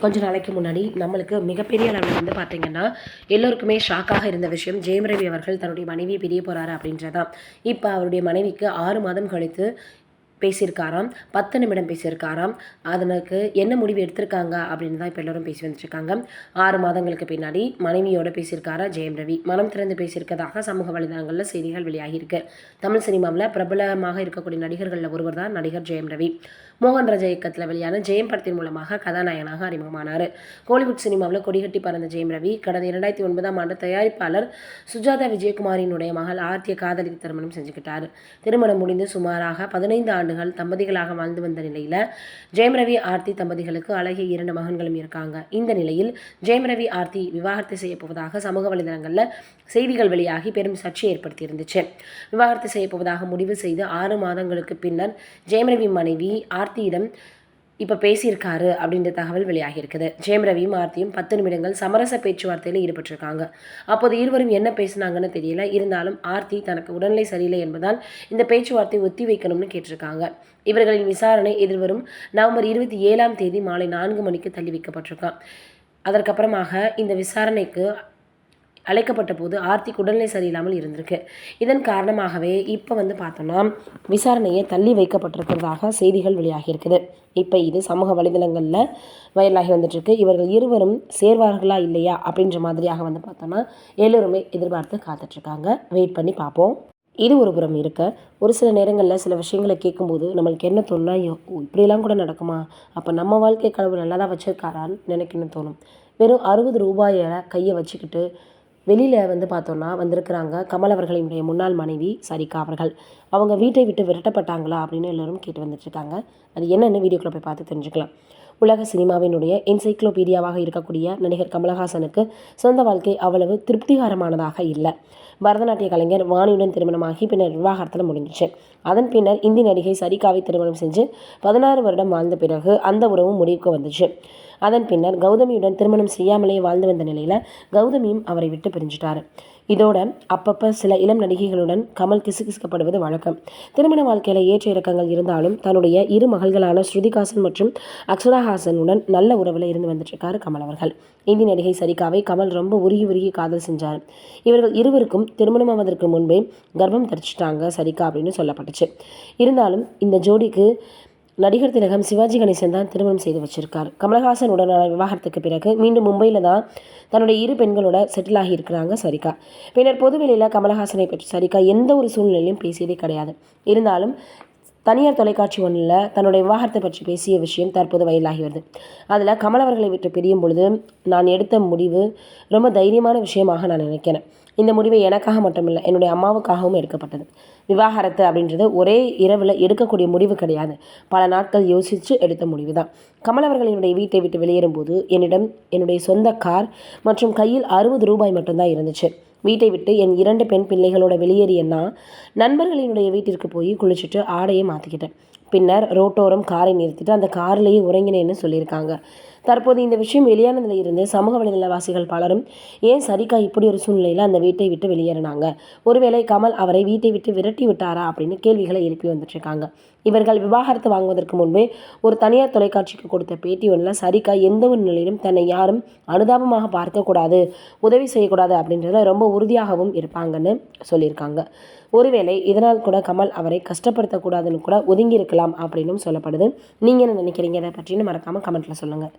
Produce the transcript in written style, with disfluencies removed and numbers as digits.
கொஞ்ச நாளைக்கு முன்னாடி நம்மளுக்கு மிகப்பெரிய அளவில் வந்து பார்த்தீங்கன்னா எல்லோருக்குமே ஷாக்காக இருந்த விஷயம் ஜெயம் ரவி அவர்கள் தன்னுடைய மனைவியை பிரிய போகிறாரு அப்படின்றதான். இப்போ அவருடைய மனைவிக்கு 6 மாதம் கழித்து பேசியிருக்காராம், 10 நிமிடம் பேசியிருக்காராம். அதனுக்கு என்ன முடிவு எடுத்திருக்காங்க அப்படின்னு தான் இப்போ எல்லோரும் பேசி வந்துட்டுருக்காங்க. 6 மாதங்களுக்கு பின்னாடி மனைவியோட பேசியிருக்காரா ஜெயம் ரவி. மனம் திறந்து பேசியிருக்கதாக சமூக வலைதளங்களில் செய்திகள் வெளியாகியிருக்கு. தமிழ் சினிமாவில் பிரபலமாக இருக்கக்கூடிய நடிகர்களில் ஒருவர் தான் நடிகர் ஜெயம் ரவி. மோகன் ராஜா இயக்கத்தில் வெளியான ஜெயம் படத்தின் மூலமாக கதாநாயகனாக அறிமுகமானார். கோலிவுட் சினிமாவில் கொடிகட்டி பறந்த ஜெயம் ரவி கடந்த 2009ஆம் ஆண்டு தயாரிப்பாளர் சுஜாதா விஜயகுமாரினுடைய மகள் ஆர்த்தியை காதலித்து திருமணம் செஞ்சுக்கிட்டார். திருமணம் முடிந்து சுமாராக 15 ஆண்டுகள் தம்பதிகளாக வாழ்ந்து வந்த நிலையில் ஜெயம் ரவி ஆர்த்தி தம்பதிகளுக்கு அழகிய 2 மகன்களும் இருக்காங்க. இந்த நிலையில் ஜெயம் ரவி ஆர்த்தி விவாகரத்து செய்யப்போவதாக சமூக வலைதளங்களில் செய்திகள் வெளியாகி பெரும் சர்ச்சை ஏற்படுத்தி இருந்துச்சு. விவாகரத்து செய்யப்போவதாக முடிவு செய்து 6 மாதங்களுக்கு பின்னர் ஜெயம் ரவி மனைவி ஆர்த்தியிடம் இப்போ பேசியிருக்காரு அப்படின்ற தகவல் வெளியாகி இருக்குது. ஜெயம் ரவியும் ஆர்த்தியும் 10 நிமிடங்கள் சமரச பேச்சுவார்த்தையில் ஈடுபட்டிருக்காங்க. அப்போது இருவரும் என்ன பேசினாங்கன்னு தெரியல. இருந்தாலும் ஆர்த்தி தனக்கு உடல்நிலை சரியில்லை என்பதால் இந்த பேச்சுவார்த்தை ஒத்தி வைக்கணும்னு கேட்டிருக்காங்க. இவர்களின் விசாரணை எதிர்வரும் நவம்பர் 27ஆம் தேதி மாலை 4 மணிக்கு தள்ளி வைக்கப்பட்டிருக்கான். அதற்கப்புறமாக இந்த விசாரணைக்கு அழைக்கப்பட்ட போது ஆர்த்திக்கு உடல்நிலை சரியில்லாமல் இருந்திருக்கு. இதன் காரணமாகவே இப்போ வந்து பார்த்தோம்னா விசாரணையை தள்ளி வைக்கப்பட்டிருக்கிறதாக செய்திகள் வெளியாகியிருக்குது. இப்போ இது சமூக வலைதளங்களில் வைரலாகி வந்துட்டுருக்கு. இவர்கள் இருவரும் சேர்வார்களா இல்லையா அப்படின்ற மாதிரியாக வந்து பார்த்தோம்னா எல்லோருமே எதிர்பார்த்து காத்துட்ருக்காங்க. வெயிட் பண்ணி பார்ப்போம். இது ஒரு புறம் இருக்க, ஒரு சில நேரங்களில் சில விஷயங்களை கேட்கும்போது நம்மளுக்கு என்ன தோணுனா, இப்படியெல்லாம் கூட நடக்குமா, அப்போ நம்ம வாழ்க்கை கடவுள் நல்லா தான் வச்சுருக்காரான்னு நினைக்கணும்னு தோணும். வெறும் 60 ரூபாயை கையை வச்சுக்கிட்டு வெளியில் வந்து பார்த்தோன்னா வந்திருக்கிறாங்க கமல் அவர்களினுடைய முன்னாள் மனைவி சரிகா அவர்கள். அவங்க வீட்டை விட்டு விரட்டப்பட்டாங்களா அப்படின்னு எல்லோரும் கேட்டு வந்துட்டுருக்காங்க. அது என்னென்னு வீடியோக்குள்ளே போய் பார்த்து தெரிஞ்சுக்கலாம். உலக சினிமாவினுடைய என்சைக்ளோபீடியாவாக இருக்கக்கூடிய நடிகர் கமலஹாசனுக்கு சொந்த வாழ்க்கை அவ்வளவு திருப்திகரமானதாக இல்லை. பரதநாட்டிய கலைஞர் வாணியுடன் திருமணமாகி பின்னர் விவாகரத்தில் முடிஞ்சிச்சு. அதன் பின்னர் இந்தி நடிகை சரிகாவை திருமணம் செஞ்சு 16 வருடம் வாழ்ந்த பிறகு அந்த உறவும் முடிவுக்கு வந்துச்சு. அதன் பின்னர் கௌதமியுடன் திருமணம் செய்யாமலே வாழ்ந்து வந்த நிலையில் கௌதமியும் அவரை விட்டு பிரிஞ்சிட்டார். இதோட அப்பப்போ சில இளம் நடிகைகளுடன் கமல் கிசுகிசுக்கப்படுவது வழக்கம். திருமண வாழ்க்கையில் ஏற்ற இறக்கங்கள் இருந்தாலும் தன்னுடைய 2 மகள்களான ஸ்ருதிஹாசன் மற்றும் அக்ஷராஹாசனுடன் நல்ல உறவில் இருந்து வந்துட்டுருக்காரு கமல் அவர்கள். இந்தி நடிகை சரிகாவை கமல் ரொம்ப உருகி காதல் செஞ்சார். இவர்கள் இருவருக்கும் திருமணம் ஆவதற்கு முன்பே கர்ப்பம் தரிச்சிட்டாங்க சரிகா அப்படின்னு சொல்லப்பட்டுச்சு. இருந்தாலும் இந்த ஜோடிக்கு நடிகர் திலகம் சிவாஜி கணேசன் தான் திருமணம் செய்து வச்சிருக்கார். கமலஹாசன் உடனான விவாகரத்துக்கு பிறகு மீண்டும் மும்பையில் தான் தன்னுடைய 2 பெண்களோட செட்டில் ஆகி இருக்கிறாங்க சரிகா. பின்னர் பொதுவெளியில் கமலஹாசனை பற்றி சரிகா எந்த ஒரு சூழ்நிலையிலும் பேசியதே கிடையாது. இருந்தாலும் தனியார் தொலைக்காட்சி ஒன்றில் தன்னுடைய விவாகரத்தை பற்றி பேசிய விஷயம் தற்போது வைரலாகி வருது. அதில் கமல் அவர்களை விட்டு பிரியும் பொழுது நான் எடுத்த முடிவு ரொம்ப தைரியமான விஷயமாக நான் நினைக்கிறேன். இந்த முடிவை எனக்காக மட்டுமில்லை, என்னுடைய அம்மாவுக்காகவும் எடுக்கப்பட்டது. விவாகரத்து அப்படின்றது ஒரே இரவில் எடுக்கக்கூடிய முடிவு கிடையாது. பல நாட்கள் யோசித்து எடுத்த முடிவு தான். கமல் அவர்களினுடைய வீட்டை விட்டு வெளியேறும்போது என்னிடம் என்னுடைய சொந்த கார் மற்றும் கையில் 60 ரூபாய் மட்டும்தான் இருந்துச்சு. வீட்டை விட்டு என் 2 பெண் பிள்ளைகளோட வெளியேறியன்னா நண்பர்களினுடைய வீட்டிற்கு போய் குளிச்சுட்டு ஆடையை மாற்றிக்கிட்டேன். பின்னர் ரோட்டோரம் காரை நிறுத்திட்டு அந்த காரிலேயே உறங்கினேன்னு சொல்லியிருக்காங்க. தற்போது இந்த விஷயம் வெளியானதில் இருந்து சமூக வலைதளவாசிகள் பலரும் ஏன் சரிகா இப்படி ஒரு சூழ்நிலையில் அந்த வீட்டை விட்டு வெளியேறினாங்க, ஒருவேளை கமல் அவரை வீட்டை விட்டு விரட்டி விட்டாரா அப்படின்னு கேள்விகளை எழுப்பி வந்துட்டுருக்காங்க. இவர்கள் விவாகரத்து வாங்குவதற்கு முன்பே ஒரு தனியார் தொலைக்காட்சிக்கு கொடுத்த பேட்டி ஒன்றில் சரிகா எந்த ஒரு நிலையிலும் தன்னை யாரும் அனுதாபமாக பார்க்கக்கூடாது, உதவி செய்யக்கூடாது அப்படின்றத ரொம்ப உறுதியாகவும் இருப்பாங்கன்னு சொல்லியிருக்காங்க. ஒருவேளை இதனால் கூட கமல் அவரை கஷ்டப்படுத்தக்கூடாதுன்னு கூட ஒதுங்கி இருக்கலாம் அப்படின்னும் சொல்லப்படுது. நீங்கள் என்ன நினைக்கிறீங்க இதை பற்றின்னு மறக்காமல் கமெண்ட்டில் சொல்லுங்கள்.